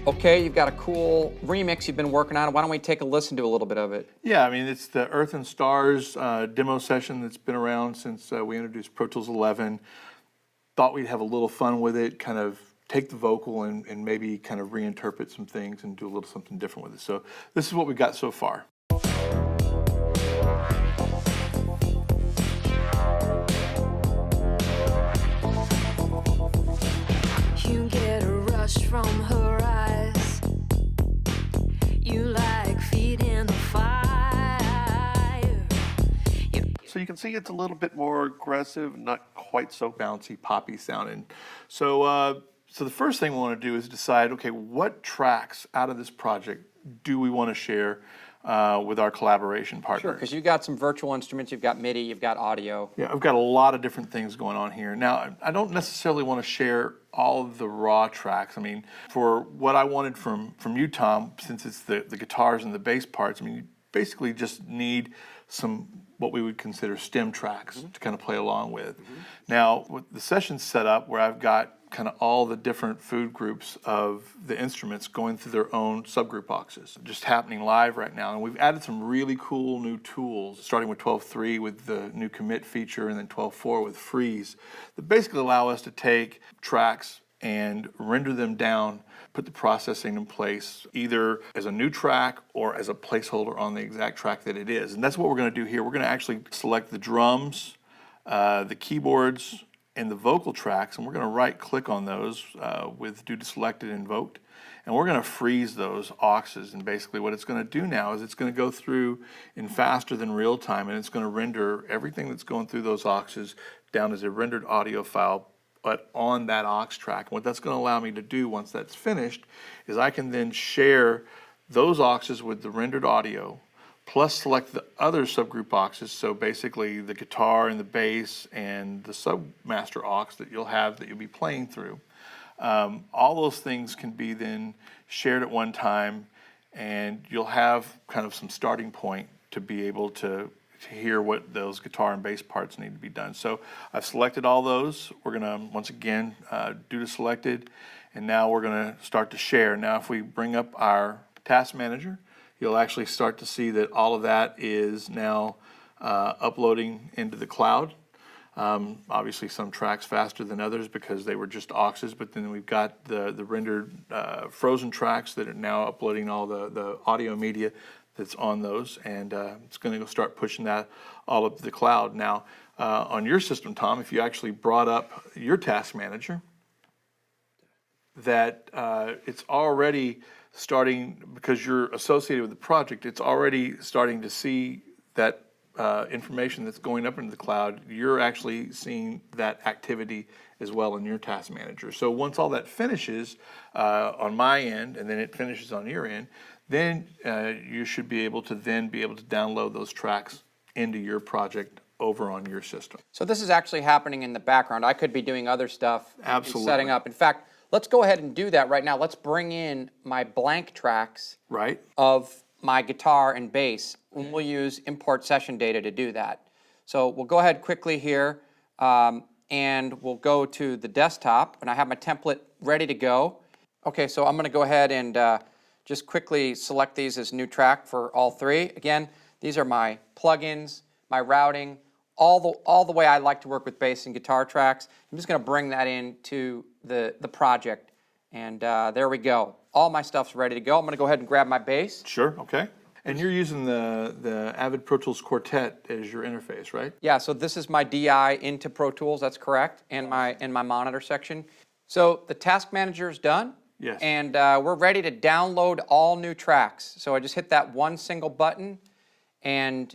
Okay, you've got a cool remix you've been working on. Why don't we take a listen to a little bit of it? Yeah, I mean, it's the Earth and Stars demo session that's been around since we introduced Pro Tools 11. Thought we'd have a little fun with it, kind of take the vocal and maybe kind of reinterpret some things and do a little something different with it. So this is what we've got so far. You get a rush from her eyes. You like feet in the fire. So you can see it's a little bit more aggressive, not quite so Bouncy, poppy sounding. So the first thing we want to do is decide, okay, what tracks out of this project do we want to share with our collaboration partners? Sure, because you've got some virtual instruments, you've got MIDI, you've got audio. Yeah, I've got a lot of different things going on here. Now, I don't necessarily want to share all of the raw tracks. I mean, for what I wanted from you, Tom, since it's the guitars and the bass parts, I mean, you basically just need some what we would consider stem tracks to kind of play along with. Now, with the session's set up where I've got kind of all the different food groups of the instruments going through their own subgroup boxes, just happening live right now. And we've added some really cool new tools, starting with 12.3 with the new commit feature and then 12.4 with freeze, that basically allow us to take tracks and render them down, put the processing in place, either as a new track or as a placeholder on the exact track that it is. And that's what we're going to do here. We're going to actually select the drums, the keyboards, and the vocal tracks, and we're going to right-click on those with due to selected invoked, and we're going to freeze those auxes. And basically what it's going to do now is it's going to go through in faster than real time, and it's going to render everything that's going through those auxes down as a rendered audio file, but on that aux track. And what that's going to allow me to do once that's finished is I can then share those auxes with the rendered audio, plus select the other subgroup auxes, so basically the guitar and the bass and the submaster aux that you'll be playing through. All those things can be then shared at one time, and you'll have kind of some starting point to be able to hear what those guitar and bass parts need to be done. So I've selected all those. We're gonna, once again, do to selected, and now we're gonna start to share. Now if we bring up our task manager, you'll actually start to see that all of that is now uploading into the cloud. Obviously some tracks faster than others because they were just auxes, but then we've got the rendered frozen tracks that are now uploading all the audio media that's on those, and it's going to go start pushing that all up to the cloud. Now on your system, Tom, if you actually brought up your task manager, that it's already starting, because you're associated with the project, it's already starting to see that information that's going up into the cloud. You're actually seeing that activity as well in your task manager. So once all that finishes on my end, and then it finishes on your end, then you should be able to download those tracks into your project over on your system. So this is actually happening in the background. I could be doing other stuff, Absolutely. setting up. In fact, let's go ahead and do that right now. Let's bring in my blank tracks Right. of my guitar and bass, and we'll use import session data to do that. So we'll go ahead quickly here, and we'll go to the desktop, and I have my template ready to go. Okay, so I'm going to go ahead and just quickly select these as new track for all three. Again, these are my plugins, my routing, all the way I like to work with bass and guitar tracks. I'm just going to bring that into the project, and there we go. All my stuff's ready to go. I'm going to go ahead and grab my bass. Sure, okay. And you're using the Avid Pro Tools Quartet as your interface, right? Yeah, so this is my DI into Pro Tools, that's correct, and my monitor section. So the task manager is done. Yes. And we're ready to download all new tracks. So I just hit that one single button, and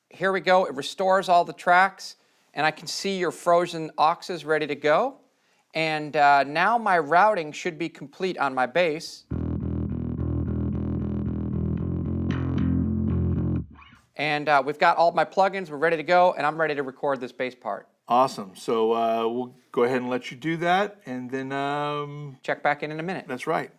here we go. It restores all the tracks, and I can see your frozen auxes ready to go. And now my routing should be complete on my bass. And we've got all my plugins, we're ready to go, and I'm ready to record this bass part. Awesome. So we'll go ahead and let you do that, and then Check back in a minute. That's right.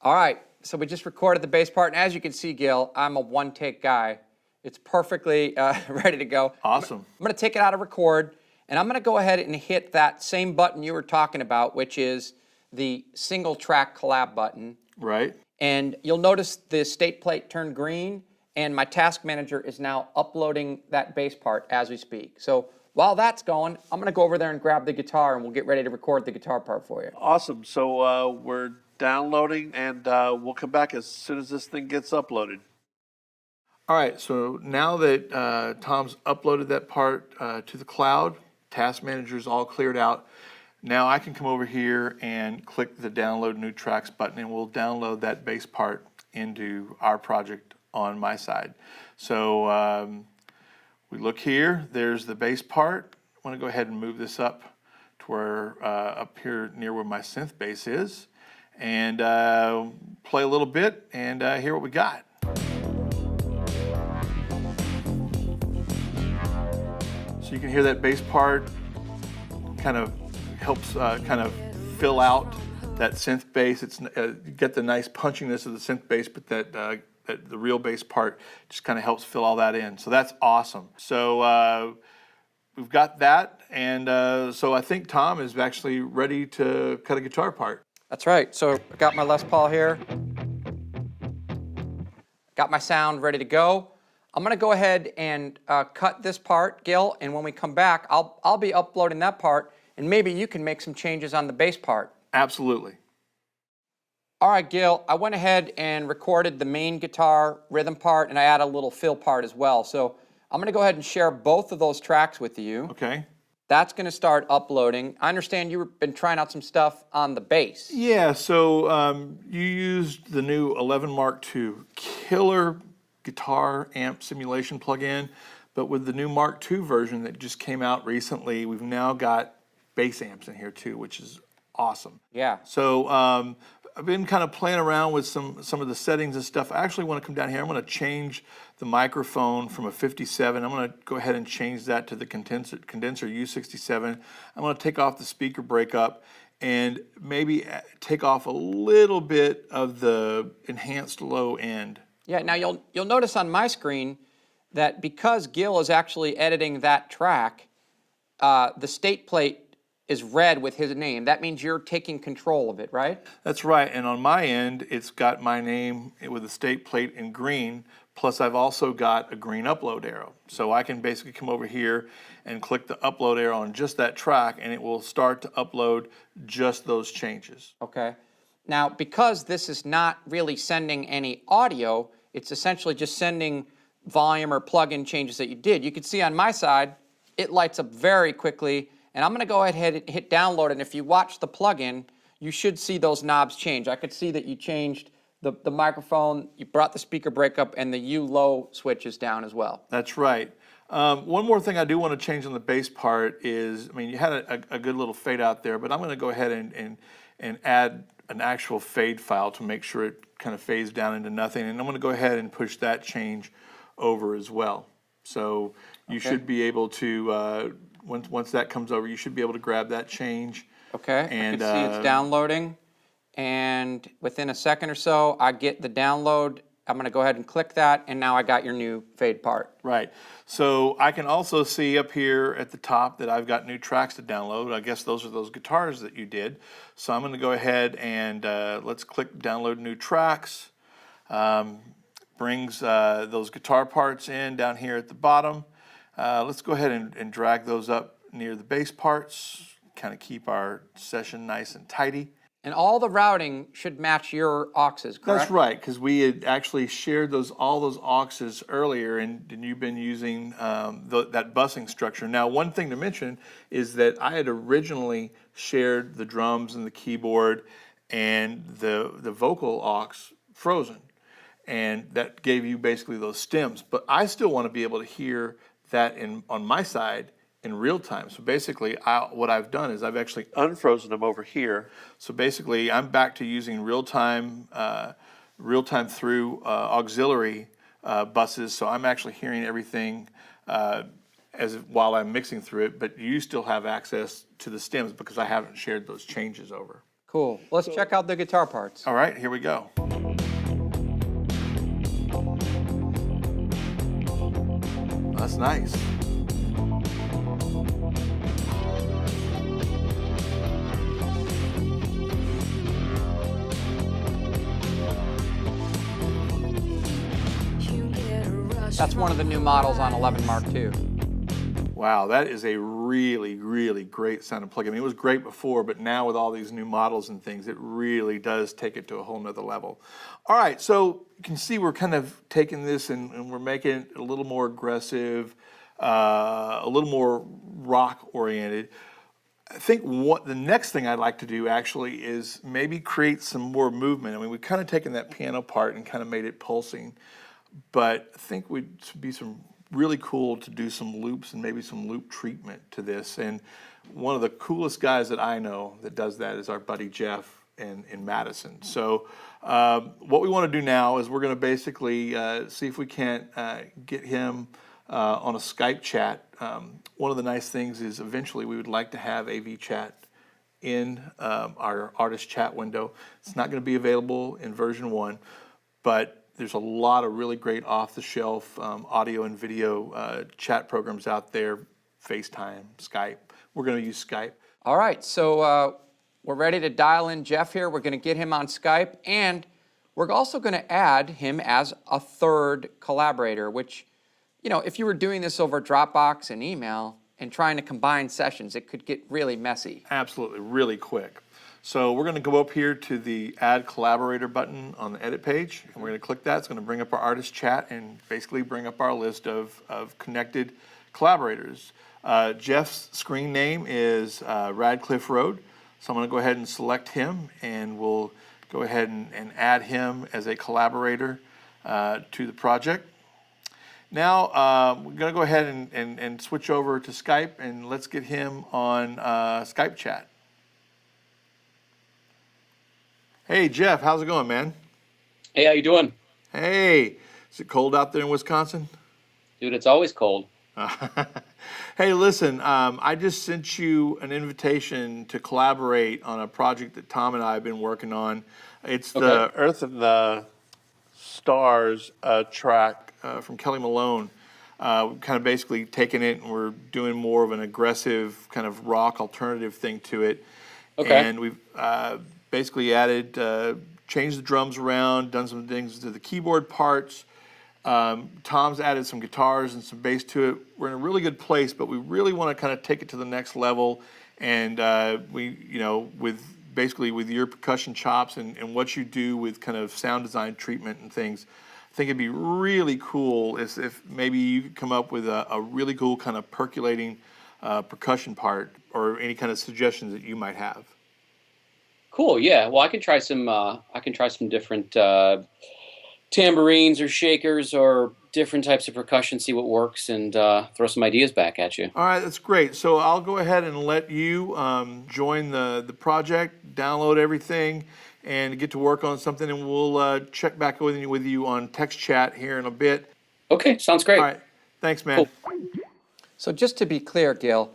All right, So we just recorded the bass part, and as you can see, Gil, I'm a one-take guy. It's perfectly ready to go. Awesome. I'm going to take it out of record, and I'm going to go ahead and hit that same button you were talking about, which is the single track collab button. Right. And you'll notice the state plate turned green, and my task manager is now uploading that bass part as we speak. So while that's going, I'm going to go over there and grab the guitar, and we'll get ready to record the guitar part for you. Awesome. So we're downloading, and we'll come back as soon as this thing gets uploaded. All right, so now that Tom's uploaded that part to the cloud, Task Manager's all cleared out, now I can come over here and click the Download New Tracks button, and we'll download that bass part into our project on my side. So we look here, there's the bass part. I want to go ahead and move this up to where, up here near where my synth bass is, and play a little bit and hear what we got. So you can hear that bass part kind of helps kind of fill out that synth bass. It's you get the nice punchiness of the synth bass, but that the real bass part just kind of helps fill all that in. So that's awesome. So we've got that, and so I think Tom is actually ready to cut a guitar part. That's right. So I got my Les Paul here. Got my sound ready to go. I'm going to go ahead and cut this part, Gil, and when we come back, I'll be uploading that part, and maybe you can make some changes on the bass part. Absolutely. All right, Gil, I went ahead and recorded the main guitar rhythm part, and I added a little fill part as well. So I'm going to go ahead and share both of those tracks with you. Okay. That's going to start uploading. I understand you've been trying out some stuff on the bass. Yeah, so you used the new 11 Mark II killer guitar amp simulation plugin, but with the new Mark II version that just came out recently, we've now got bass amps in here too, which is awesome. Yeah. So I've been kind of playing around with some of the settings and stuff. I actually want to come down here. I'm going to change the microphone from a 57. I'm going to go ahead and change that to the condenser U67. I'm going to take off the speaker breakup and maybe take off a little bit of the enhanced low end. Yeah, now you'll notice on my screen that because Gil is actually editing that track, the state plate is red with his name. That means you're taking control of it, right? That's right, and on my end, it's got my name with a state plate in green, plus I've also got a green upload arrow. So I can basically come over here and click the upload arrow on just that track, and it will start to upload just those changes. Okay. Now, because this is not really sending any audio, it's essentially just sending volume or plug-in changes that you did. You can see on my side, it lights up very quickly, and I'm going to go ahead and hit download, and if you watch the plug-in, you should see those knobs change. I could see that you changed the microphone, you brought the speaker breakup, and the U low switch is down as well. That's right. One more thing I do want to change on the bass part is, I mean, you had a good little fade out there, but I'm going to go ahead and add an actual fade file to make sure it kind of fades down into nothing, and I'm going to go ahead and push that change over as well. So you should be able to, once that comes over, you should be able to grab that change. Okay, And, I can see it's downloading, and within a second or so, I get the download. I'm going to go ahead and click that, and now I got your new fade part. Right. So I can also see up here at the top that I've got new tracks to download. I guess those are those guitars that you did. So I'm going to go ahead and let's click download new tracks. Brings those guitar parts in down here at the bottom. Let's go ahead and drag those up near the bass parts, kind of keep our session nice and tidy. And all the routing should match your auxes, correct? That's right, because we had actually shared all those auxes earlier, and you've been using that busing structure. Now, one thing to mention is that I had originally shared the drums and the keyboard and the vocal aux frozen, and that gave you basically those stems. But I still want to be able to hear that on my side in real time. So basically, what I've done is I've actually Unfrozen them over here. So basically, I'm back to using real-time through auxiliary buses. So I'm actually hearing everything while I'm mixing through it. But you still have access to the stems because I haven't shared those changes over. Cool. Let's check out the guitar parts. All right, here we go. That's nice. You get a rush That's one of the new models on 11 Mark II. Wow, that is a really, really great sounding plugin. I mean, it was great before, but now with all these new models and things, it really does take it to a whole nother level. All right, so you can see we're kind of taking this and we're making it a little more aggressive, a little more rock oriented. I think what the next thing I'd like to do actually is maybe create some more movement. I mean, we've kind of taken that piano part and kind of made it pulsing, but I think would be some really cool to do some loops and maybe some loop treatment to this. And one of the coolest guys that I know that does that is our buddy Jeff in Madison. So what we want to do now is we're going to basically see if we can't get him on a Skype chat. One of the nice things is eventually we would like to have AV chat in our artist chat window. It's not going to be available in version 1, but there's a lot of really great off-the-shelf audio and video chat programs out there, FaceTime, Skype. We're going to use Skype. All right, so we're ready to dial in Jeff here. We're going to get him on Skype, and we're also going to add him as a third collaborator, which, you know, if you were doing this over Dropbox and email and trying to combine sessions, it could get really messy. Absolutely, really quick. So we're going to go up here to the Add Collaborator button on the edit page, and we're going to click that. It's going to bring up our artist chat and basically bring up our list of connected collaborators. Jeff's screen name is Radcliffe Road, so I'm going to go ahead and select him, and we'll go ahead and add him as a collaborator to the project. Now we're going to go ahead and switch over to Skype, and let's get him on Skype Chat. Hey, Jeff, how's it going, man? Hey, how you doing? Hey, is it cold out there in Wisconsin? Dude, it's always cold. Hey, listen, I just sent you an invitation to collaborate on a project that Tom and I have been working on. It's the Earth and the Stars track. from Kelly Malone. We've kind of basically taken it and we're doing more of an aggressive kind of rock alternative thing to it. Okay. And we've basically added, changed the drums around, done some things to the keyboard parts. Tom's added some guitars and some bass to it. We're in a really good place, but we really want to kind of take it to the next level. And with your percussion chops and what you do with kind of sound design treatment and things, I think it'd be really cool if maybe you could come up with a really cool kind of percolating percussion part or any kind of suggestions that you might have. Cool. Yeah. Well, I can try some. I can try some different tambourines or shakers or different types of percussion. See what works and throw some ideas back at you. All right, that's great. So I'll go ahead and let you join the project, download everything, and get to work on something. And we'll check back with you on text chat here in a bit. Okay. Sounds great. All right. Thanks, man. Cool. So just to be clear, Gil,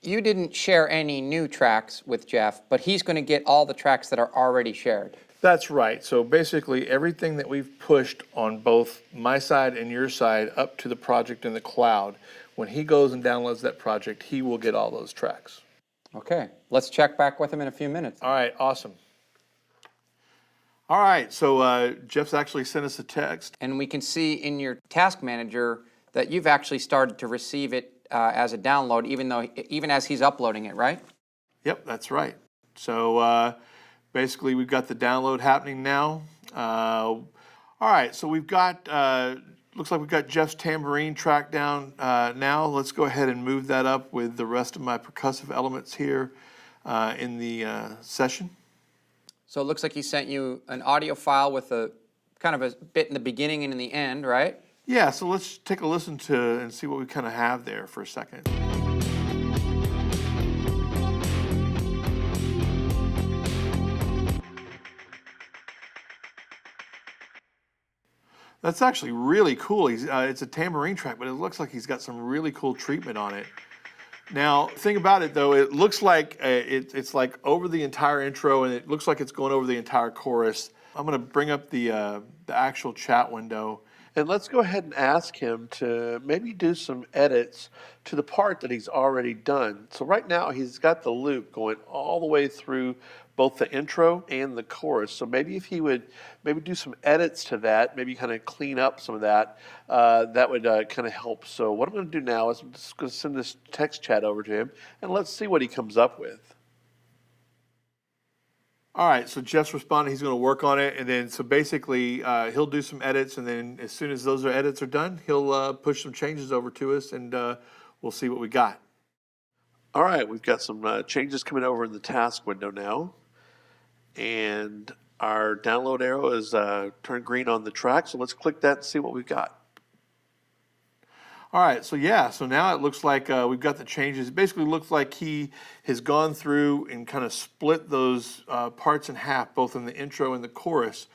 you didn't share any new tracks with Jeff, but he's going to get all the tracks that are already shared. That's right. So basically everything that we've pushed on both my side and your side up to the project in the cloud, when he goes and downloads that project, he will get all those tracks. Okay, let's check back with him in a few minutes. All right, awesome. All right, so Jeff's actually sent us a text. And we can see in your task manager that you've actually started to receive it as a download, even as he's uploading it, right? Yep, that's right. So basically we've got the download happening now. All right, so we've got, looks like we've got Jeff's tambourine track down now. Let's go ahead and move that up with the rest of my percussive elements here in the session. So it looks like he sent you an audio file with a kind of a bit in the beginning and in the end, right? Yeah, so let's take a listen to and see what we kind of have there for a second. That's actually really cool. It's a tambourine track, but it looks like he's got some really cool treatment on it. Now, the thing about it, though, it looks like it's like over the entire intro, and it looks like it's going over the entire chorus. I'm going to bring up the actual chat window. And let's go ahead and ask him to maybe do some edits to the part that he's already done. So right now he's got the loop going all the way through both the intro and the chorus. So maybe if he would maybe do some edits to that, maybe kind of clean up some of that, that would kind of help. So what I'm going to do now is I'm just going to send this text chat over to him, and let's see what he comes up with. All right, so Jeff's responding. He's going to work on it, and then so basically he'll do some edits, and then as soon as those edits are done, he'll push some changes over to us, and we'll see what we got. All right, we've got some changes coming over in the task window now, and our download arrow is turned green on the track. So let's click that and see what we've got. All right, so yeah, so now it looks like we've got the changes. It basically looks like he has gone through and kind of split those parts in half, both in the intro and the chorus.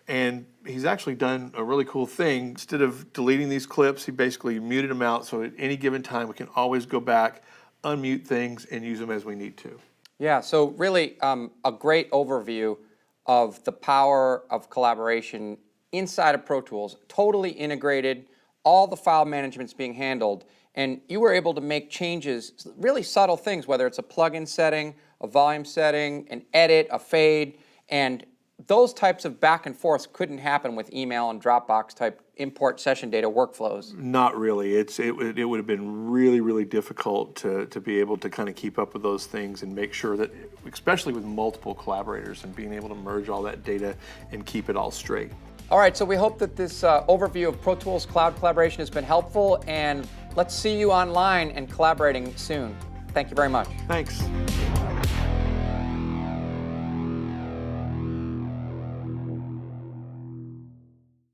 And he's actually done a really cool thing. Instead of deleting these clips, he basically muted them out, so at any given time we can always go back, unmute things, and use them as we need to. Yeah, so really a great overview of the power of collaboration inside of Pro Tools, totally integrated. All the file management's being handled, and you were able to make changes, really subtle things, whether it's a plugin setting, a volume setting, an edit, a fade, and those types of back and forths couldn't happen with email and Dropbox type import session data workflows. Not really. It would have been really, really difficult to be able to kind of keep up with those things and make sure that, especially with multiple collaborators, and being able to merge all that data and keep it all straight. All right, so we hope that this overview of Pro Tools Cloud Collaboration has been helpful, and let's see you online and collaborating soon. Thank you very much. Thanks.